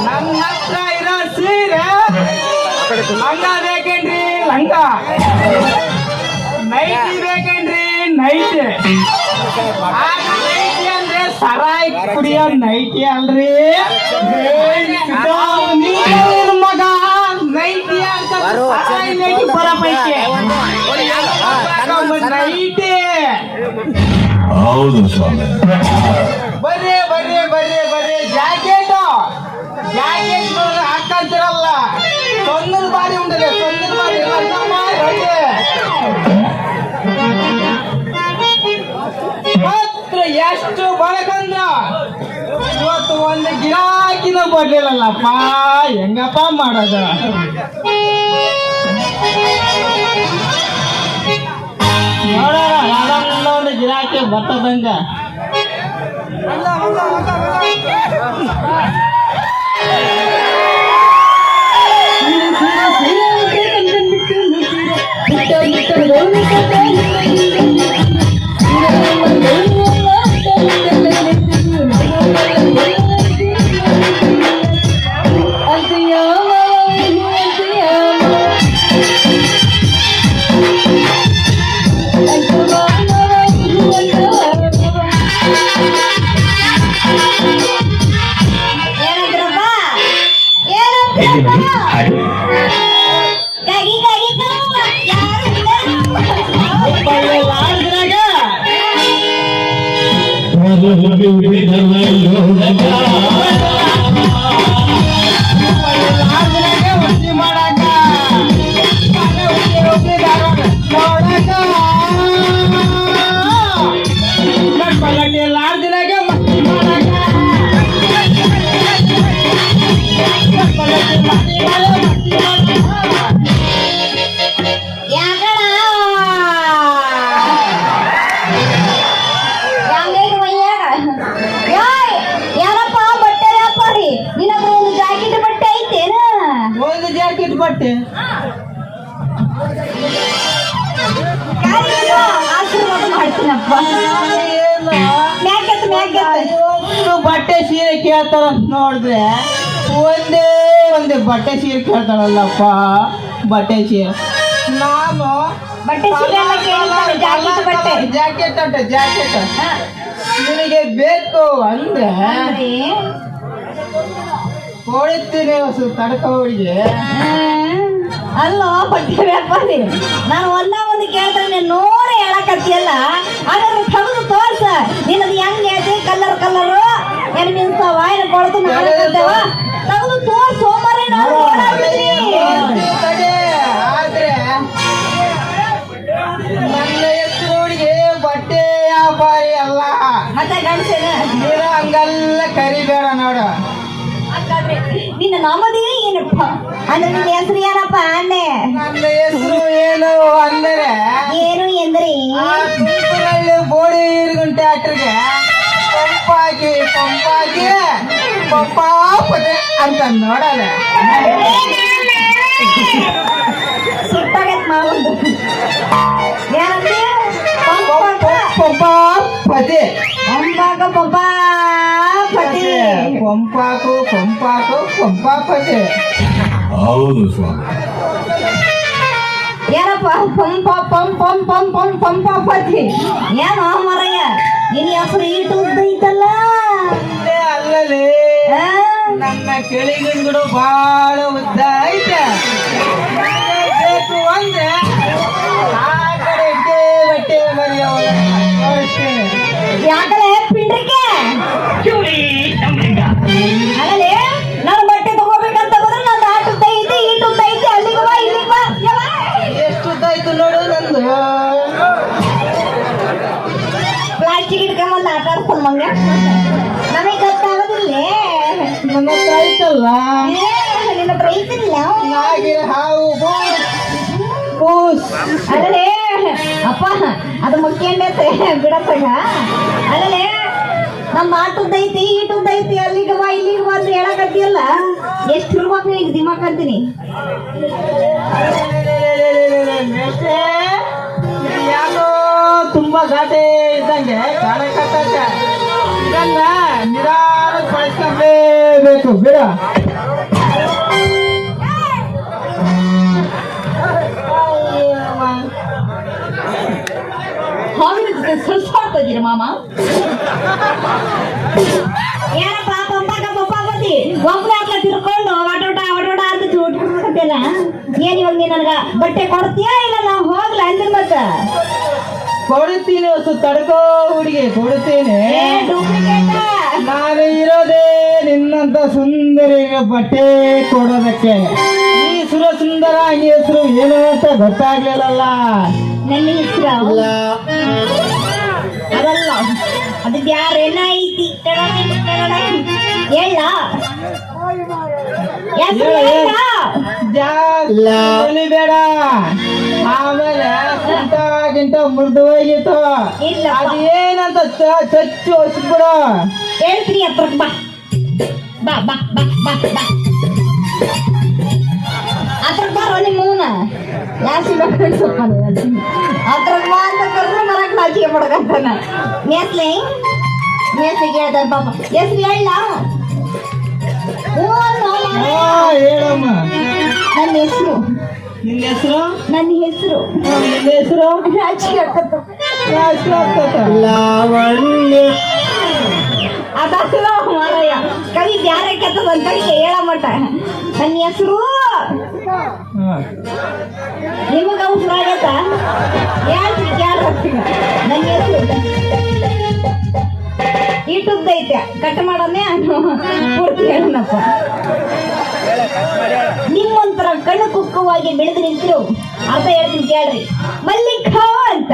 ನನ್ನ ಹತ್ರ ಇರೋ ಸೀರೆ ಲಂಗ ಬೇಕೇನ್ರಿ ಲಂಗ, ನೈಟಿ ಬೇಕೇನ್ರಿ ನೈಟಿ. ನೈಟಿ ಅಂದ್ರೆ ಸರಾಯಿ ಕುಡಿಯೋ ನೈಟಿ ಅಲ್ರಿ ಮಗ. ನೈಟಿ ಅಂತ ಸರಾಯಿ ನೈಟಿ ಬರಪೈಕೆ ನೈಟಿ. ಹೌದು ಸ್ವಾಮಿ. ಬರ್ರಿ ಬರ್ರಿ ಬರ್ರಿ ಬರ್ರಿ. ಜಾಕೆಟ್ ಜಾಕೆಟ್ ಹಾಕಂತಿರಲ್ಲ, ಸೊನ್ನದ ಬಾರಿ ಉಂಟದೆ, ಸೊನ್ನದ ಬಾರಿ ಮಾತ್ರ ಎಷ್ಟು ಬಳಕಂದ್ರ ಇವತ್ತು ಒಂದು ಗಿರಾಕಿನ ಬರ್ಲಿಲ್ಲಲ್ಲಪ್ಪ, ಹೆಂಗಪ್ಪ ಮಾಡೋದು? ನೋಡೋಣ ಯಾರನ್ನ ಒಂದು ಗಿರಾಕಿ ಬರ್ತದಂಗ. ಬಟ್ಟೆ ಬಟ್ಟೆ ಸೀರೆ ಕೇಳ್ತಾರ ನೋಡಿದ್ರೆ ಒಂದೇ ಒಂದೇ ಬಟ್ಟೆ ಸೀರೆ ಕೇಳ್ತಾಳಲ್ಲಪ್ಪ. ಬಟ್ಟೆ ಸೀರೆ ನಾನು ಜಾಕೆಟ್ ಉಂಟು, ಜಾಕೆಟ್ ನಿನಗೆ ಬೇಕು ಅಂದ್ರೆ ಕೊಡುತ್ತೀನಿ ತಡಕ ಹುಡುಗಿ. ಅಲ್ಲೋ ಬಟ್ಟೆ ವ್ಯಾಪಾರಿ, ನಾನು ಒಂದು ಕೇಳ್ತಾನೆ ನೋಡೇ ಹೇಳಕತ್ತಿಯಲ್ಲ, ಹಾಗಾದ್ರೆ ತೆಗೆದು ತೋರ್ಸ. ನಿನ್ನದು ಹೆಂಗ್ ಐತಿ ಕಲ್ಲರ್ ಕಲ್ಲರು ಏನ್ ನಿನ್ಸವ ಏನ್ ಕೊಡ್ತು ನಾಡ್ತೇವ, ತೆಗೆದು ತೋರ್ಸ. ಸೋಮವಾರ ನಾವು ಆದ್ರೆ ನನ್ನ ಹೆಸರು ಹುಡುಗಿ ಬಟ್ಟೆ ವ್ಯಾಪಾರಿ ಅಲ್ಲ. ಮತ್ತೆ ಗಂಡಸೇನ ನೀನು ಹಂಗಲ್ಲ ಕರಿಬೇಡ ನೋಡು. ನಿನ್ನ ನಾಮದೇ ಏನಪ್ಪ ಅಂದ್ರೆ ನಿನ್ನ ಹೆಸರು ಏನಪ್ಪ ಅಂದೆ? ನನ್ನ ಹೆಸರು ಏನು ಅಂದರೆ ಏನು ಎಂದ್ರೆ ಬೋಡಿ ಇರುಗುಂಟೆ ಆಟ್ರಿಗೆ ಪಂಪಾಕಿ ಪಂಪಾಕಿ ಪಪ್ಪಾಪದೆ ಅಂತ ನೋಡಲ್ಲ. ಸುಟ್ಟಾಗೈತ್ ಮಾವೊಂದು ಏನಂತೆ? ಪಂಪಾಪದೆ ಅಂಬಾಗ ಪಪ್ಪಾಪತಿ ಪಂಪಾಕು ಪಂಪಾಕು ಪಂಪಾಪದೆ. ಹೌದು ಸ್ವಾಮಿ. ಏನಪ್ಪ ಪಂಪ ಪಂ ಪಂ ಪಂ ಪಂ ಪಂಪಾಪತಿ ಏನೋ ಮರಯ್ಯ, ನಿನ್ನ ಹೆಸರು ಈಟು ಉದ್ದ ಐತಲ್ಲ. ಅಲ್ಲಲ್ಲಿ ನನ್ನ ಕೆಳಗಿನ ಬಹಳ ಉದ್ದ ಐತೆ. ಬೇಕು ಅಂದ್ರೆ ಆ ಕಡೆ ಬಟ್ಟೆ ಮರಿಯೋ ನೋಡ್ತೇನೆ. ಯಾಕಲೆ ಪಿಂಡ್ರಿಕೆ ಅಲ್ಲೇ ನಾನು ಬಟ್ಟೆ ತಗೋಬೇಕಂತ ಬಂದ್ರೆ ನಂದು ಆಟುದ್ದ ಐತಿ ಈಟುದ್ದ ಐತಿ, ಅಲ್ಲಿಗೆ ಬಾ ಇಲ್ಲಿಗೆ ಬಾ. ಎಷ್ಟು ಉದ್ದ ಆಯ್ತು ನೋಡು ನಂದು. ಪ್ಲಾಸ್ಟಿಕ್ ಇಟ್ಕೊಂಬಂದು ಆಟ ಆಡ್ಕೊಂಡು ಮಂಗ ನಮಗೆ ಗೊತ್ತಾಗೋದಿಲ್ಲ. ನನ್ನ ಹತ್ರ ಆಯ್ತಲ್ಲ ನಿನ್ನ ಹತ್ರ ಐತಿಲ್ಲ ನಾಗಿರ ಹಾವು ಕೂಸ್. ಅಲ್ಲೇ ಅಪ್ಪ ಅದು ಮುಖ್ಯಂಡೈತೆ ಬಿಡತ್ತಾಗ. ಅಲ್ಲೇ ನಮ್ಮ ಆಟುದ್ದೈತಿ ಈಟುದ್ದೈತಿ ಅಲ್ಲಿಗೆ ಬಾ ಇಲ್ಲಿಗೆ ಬಾ ಅಂತ ಹೇಳಕತ್ತಿಯಲ್ಲ, ಎಷ್ಟು ಇರ್ಬೇಕು ನಿನಗೆ ದಿಮಾಕ್ ಅಂತೀನಿ. ಯಾಕೋ ತುಂಬಾ ಘಾಟೆ ಇದ್ದಂಗೆ ಕಾಣಕತ್ತ. ಇದನ್ನ ನಿಧಾನ ಮಾಡಿಸ್ಲೇಬೇಕು ಬಿಡ. ಹಾವಿನ ಜೊತೆ ಸಲ್ಸಾಡ್ತಾ ಇದ್ದೀರ ಮಾಮ. ಏನಪ್ಪ ಪಪ್ಪ ಬತ್ತಿ ಒಬ್ಬನೇ ಹತ್ರ ತಿರ್ಕೊಂಡು ಆಟೋಟ ಅಂತ ಚೂಟ್ಬಿಡ್ಬೇಕಂತೆಲ್ಲ. ಏನ್ ಇವಾಗ ನೀ ನನಗ ಬಟ್ಟೆ ಕೊಡ್ತೀಯಾ ಇಲ್ಲ ನಾವು ಹೋಗ್ಲ ಅಂದ್ರ ಮತ್ತ ಕೊಡುತ್ತೀನಿ ಹೊಸ ತಡ್ಕೋ ಹುಡುಗಿ, ಕೊಡುತ್ತೇನೆ. ಡೂಪ್ಲಿಕೇಟ್ ನಾನು ಇರೋದೇ ನಿನ್ನಂತ ಸುಂದರಿಗೆ ಬಟ್ಟೆ ಕೊಡೋದಕ್ಕೆ. ಈ ಸುಂದರ ಈ ಹೆಸರು ಏನು ಅಂತ ಗೊತ್ತಾಗ್ಲಿಲ್ಲಲ್ಲ. ನನ್ನ ಹೆಸರು ಅದಲ್ಲ, ಅದಕ್ಕೆ ಯಾರೇನ ಐತಿ ಹೇಳ ಜಾಸ್ತಿ ಬೇಡ, ಆಮೇಲೆ ಗಿಂಟ ಮುರಿದು ಹೋಗಿತ್ತು. ಇಲ್ಲ ಅದು ಏನಂತ ಚಚ್ಚು ಹೊಸ್ಬಿಡು. ಹೇಳ್ತೀನಿ ಹತ್ರ ಬಾ ಬಾ ಬಾ ಬಾ ಬಾ ಬಾ ಅದ್ರ ಬಾರ ನಿಮ್ಮೂನ ಯಾಸಿ ಸ್ವಲ್ಪ ಅದ್ರ ಬಾ ಅಂತ ಕರೆದ್ರೆ ಮರಕ್ಕೆ ನಾಚಿಕೆ ಪಡ್ಕಂತಾನ. ನೇಸ್ಲೆ ಕೇಳ್ತಾರ ಪಾಪ. ಹೆಸ್ರು ಹೇಳ ಹೇಳಮ್ಮ. ನನ್ನ ಹೆಸರು ನಿನ್ನ ಹೆಸರು ನನ್ನ ಹೆಸರು ನಾಚಿಕೆ ಆಗ್ತದ ಲಾವಣ್ಯ. ಅದಲ್ಲ ಮಾರಯ್ಯ, ಕವಿ ಬ್ಯಾರೆ ಕೆತ್ತದ ಅಂತ ಹೇಳ ಮಟ್ಟ. ನನ್ನ ಹೆಸರು ನಿಮಗ ಅವಸರ ಆಗತ್ತ ಹೇಳ್ತೀನಿ ಕೇಳ್ತೀನಿ. ನನ್ನ ಹೆಸರು ಇಟ್ಟುದ್ದೈತೆ ಕಟ್ ಮಾಡೋನೆ ಪೂರ್ತಿ ಹೇಳನಪ್ಪ. ನಿಮ್ಮಂತರ ಕಣ್ಣು ಕುಕ್ಕವಾಗಿ ಬೆಳೆದು ನಿಂತರು ಅರ್ಥ ಹೇಳ್ತೀನಿ ಕೇಳ್ರಿ. ಮಲ್ಲಿಕ ಅಂತ.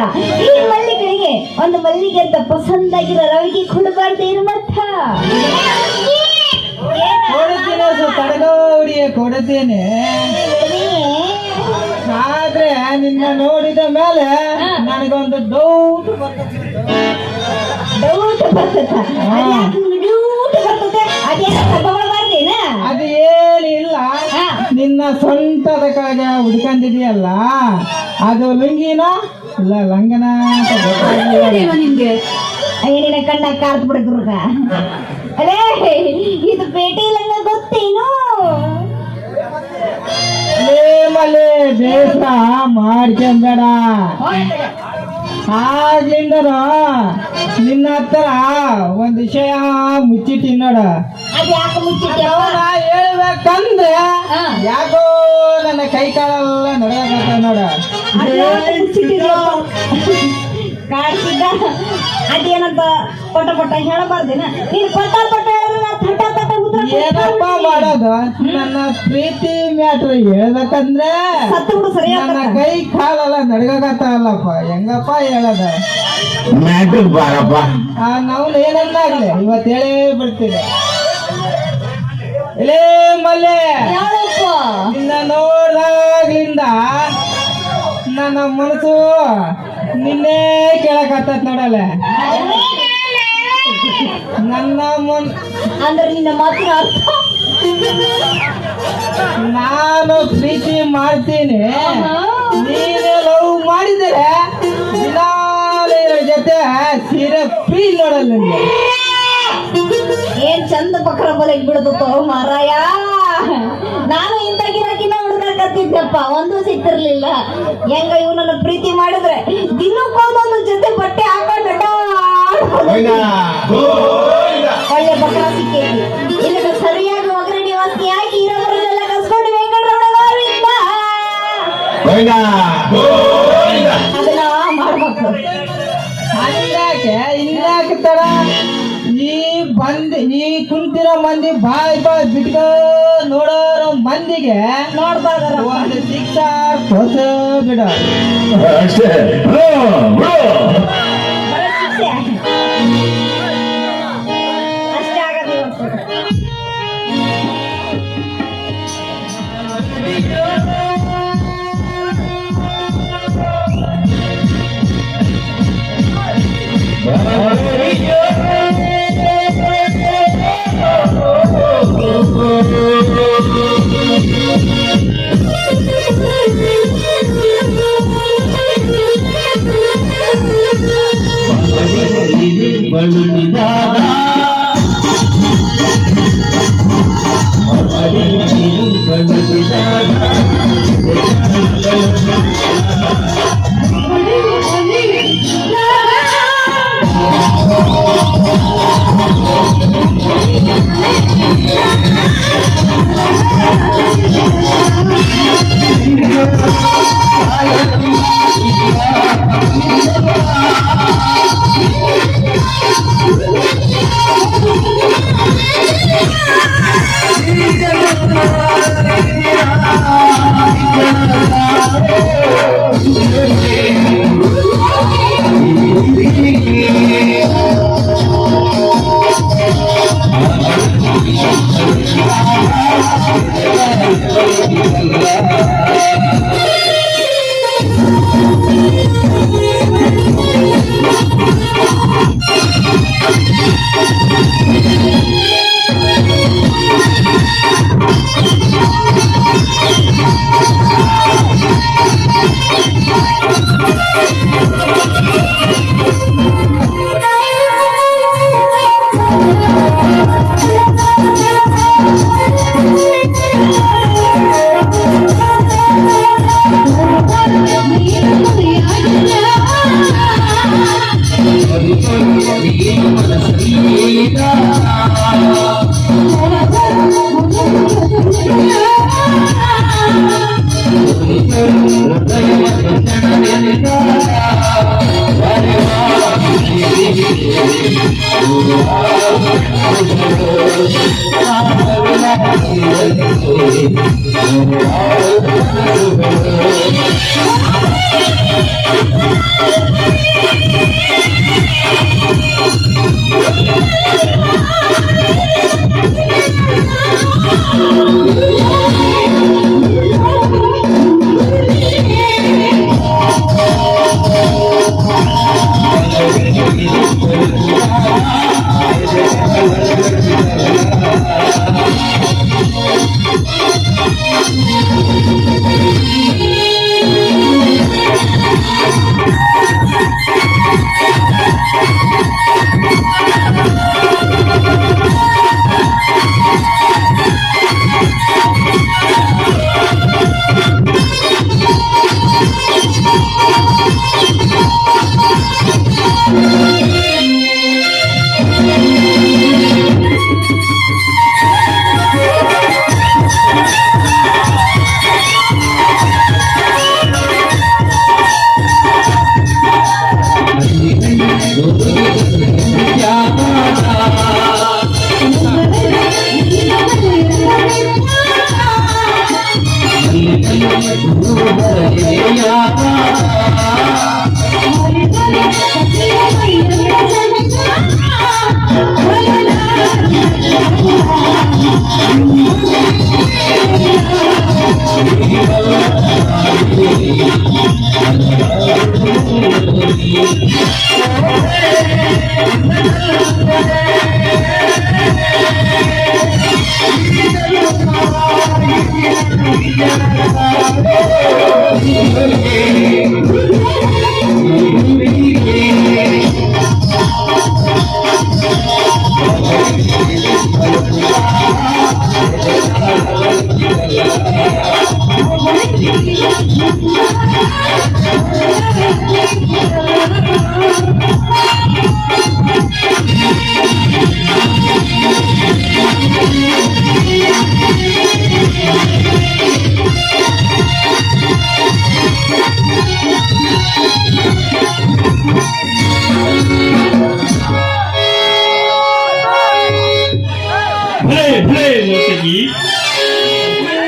ಈ ಮಲ್ಲಿಗೆಗೆ ಒಂದು ಮಲ್ಲಿಗೆ ಅಂತ ಪಸಂದಾಗಿರೋ ರವಿಗೆ ಕೊಡಬಾರ್ದೇನು ಮತ್ತ ಕೊಡುತ್ತೇನೆ. ಆದ್ರೆ ನಿನ್ನ ನೋಡಿದ ಮೇಲೆ ನನಗೊಂದು ಡೌಟ್ ಬರ್ತದೆ. ಅದು ಏನಿಲ್ಲ. ನಿನ್ನ ಸ್ವಂತದ ಕಾಗ ಹುಡ್ಕೊಂಡಿದೀಯಲ್ಲ, ಅದು ಲುಂಗಿನ ಇಲ್ಲ ಲಂಗನ ಅಂತ ಗೊತ್ತಾಗಿಲ್ಲ ನಿಮ್ಗೆ. ಏನಿನ ಕಣ್ಣ ಕಾರ್ತ್ ಬಿಡುಗ ಅಲೇ ಇದು ಪೇಟೆ ಲಂಗ ಗೊತ್ತೇನು? ಮಲೆ ಬೇಸ ಮಾಡ್ಕೊಂಬೇಡ. ಆಗ್ಲಿಂದನು ನಿನ್ನ ಹತ್ರ ಒಂದ್ ವಿಷಯ ಮುಚ್ಚಿಟ್ಟಿ ನೋಡ. ಅದ್ಯಾಕೆ ಮುಚ್ಚಿಟ್ಟ ಹೇಳ್ಬೇಕಂದ್ರೆ ಯಾಕೋ ನನ್ನ ಕೈ ಕಾಲೆಲ್ಲ ನಡೆಯಕತ್ತ ನೋಡ. ಕಾಡ್ತಿದ್ದ ಅದೇನಂತ ಪಟ ಹೇಳಬಾರ್ದೇನ? ನೀನ್ ಪಟ ಹೇಳಿದ್ರೆ ನಾ ಥಟ ಉತ್ತರ ಏನಪ್ಪ ಮಾಡೋದು? ನನ್ನ ಪ್ರೀತಿ ಮ್ಯಾಟ್ರ್ ಹೇಳ್ಬೇಕಂದ್ರೆ ನನ್ನ ಕೈ ಕಾಲೆಲ್ಲ ನಡ್ಗಕತ್ತಲ್ಲಪ್ಪ, ಹೆಂಗಪ್ಪ ಹೇಳದ? ಮ್ಯಾಟ್ರಿಕ್ ಬಾರಪ್ಪ. ನಾವು ಏನನ್ನಾಗ್ಲಿ ಇವತ್ತು ಹೇಳೇ ಬಿಡ್ತೀವಿ. ಇಲ್ಲೇ ಮಲ್ಲೆ, ನಿನ್ನ ನೋಡ್ದಾಗ್ಲಿಂದ ನನ್ನ ಮನಸ್ಸು ನಿನ್ನೆ ಕೇಳಕತ್ತ ನೋಡಲ್ಲ. ನನ್ನ ಅಂದ್ರೆ ನಿನ್ನ ಮಾತಿನ ಅರ್ಥ ನಾನು ಪ್ರೀತಿ ಮಾಡ್ತೀನಿ, ನೀನು ಲವ್ ಮಾಡಿದರೆ ದಿನಾಲೇ ಜೊತೆ ಸೀರೆ ಫ್ರೀ ನೋಡಲ್ಲ. ನಿಮ್ಗೆ ಏನ್ ಚಂದ ಬಕ್ರ ಬಲಕ್ ಬಿಡದತ್ತೋ ಮಾರಾಯ. ನಾನು ಇಂಥ ಗಿರಾಕಿನ ಹುಡುಗತ್ತಿದ್ದಪ್ಪ, ಒಂದು ಸಿಕ್ತಿರ್ಲಿಲ್ಲ. ಹೆಂಗ ಇವನನ್ನ ಪ್ರೀತಿ ಮಾಡಿದ್ರೆ ದಿನಕ್ಕೊಂದೊಂದು ಜೊತೆ ಬಟ್ಟೆ ಹಾಕೊಂಡು ಒಳ್ಳೆ ಬಕ್ರ ಸಿಕ್ಕೈತಿ. ಇದಕ್ಕೆ ಸರಿಯಾಗಿ ಒಗ್ಗರಣೆ ವಾಸನೆ ಹಾಕಿ ಇರೋದ್ರನ್ನೆಲ್ಲ ಕಸ್ಕೊಂಡು ವೆಂಕಟರಮಣಗೋವಿಂದ ಅದನ್ನ ಮಾಡ್ಬೇಕು. ಇನ್ಯಾಕೆ ತರ ಈ ಕುಂತಿರೋ ಮಂದಿ ಬಾಯ್ ಬಿಟ್ಕೋ ನೋಡೋರೋ ಮಂದಿಗೆ ನೋಡ್ಬಾರ್ದಾರ ಒಂದು ಶಿಕ್ಷಾ ಹೊಸ ಬಿಡ ಅಷ್ಟೇ. ಬರೀ ಶಿಕ್ಷೆ ಅಷ್ಟೇ ಆಗದು ಇವತ್ತು. ಬಳುಕಿದಾಗ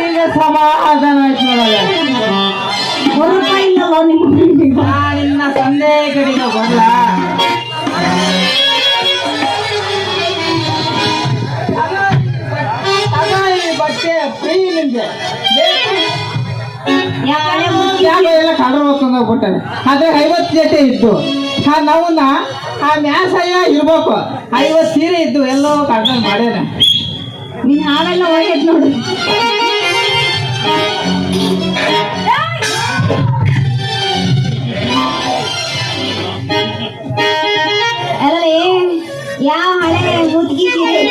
ಈಗ ಸಮಾಧಾನ ಆಯ್ತು ನೋಡಲ್ಲ ನಿನ್ನ ತಂದೆ ಕಡೆಗೆ ಬರಲ್ಲ ಬಟ್ಟೆ ಫ್ರೀ ನಿಮ್ಗೆ ಎಲ್ಲ ಕಡ್ರ ಹೋಗ್ಬಿಟ್ಟಾನೆ ಅದೇ 50 ಜೊತೆ ಇತ್ತು ನಾವನ್ನ ಆ ಮ್ಯಾಸಯ್ಯ ಇರ್ಬೇಕು 50 ಸೀರೆ ಇದ್ದು ಎಲ್ಲೋ ಕಡ್ರ ಮಾಡ್ಯಾನ ನೀನ್ ಹಾವೆಲ್ಲ ಹೋಗೈತ್ ನೋಡ್ರಿ ಅಲ್ಲೇ ಯಾವ ಹಳೆ ಮುದ್ಗಿ ಸೀರೆ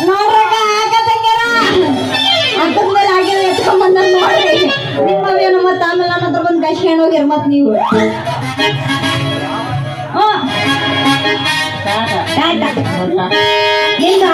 ನೋಡ್ರಕ್ಕ ಹಾಕತ್ತಂಗ್ಯಾರ ಅದ್ರ ಮೇಲೆ ಆಗಿರೋ ಎತ್ಕೊಂಡ್ ಬಂದ ನೋಡ್ರಿ ನಿಮ್ಮವೇನು ಮತ್ತ ಆಮೇಲೆ ನನ್ನ ಹತ್ರ ಬಂದು ಕಶ್ಕೊಂಡು ಹೋಗ್ಯಾರ ಮತ್ ನೀವು ಟಾಟಾ ನಿಂದು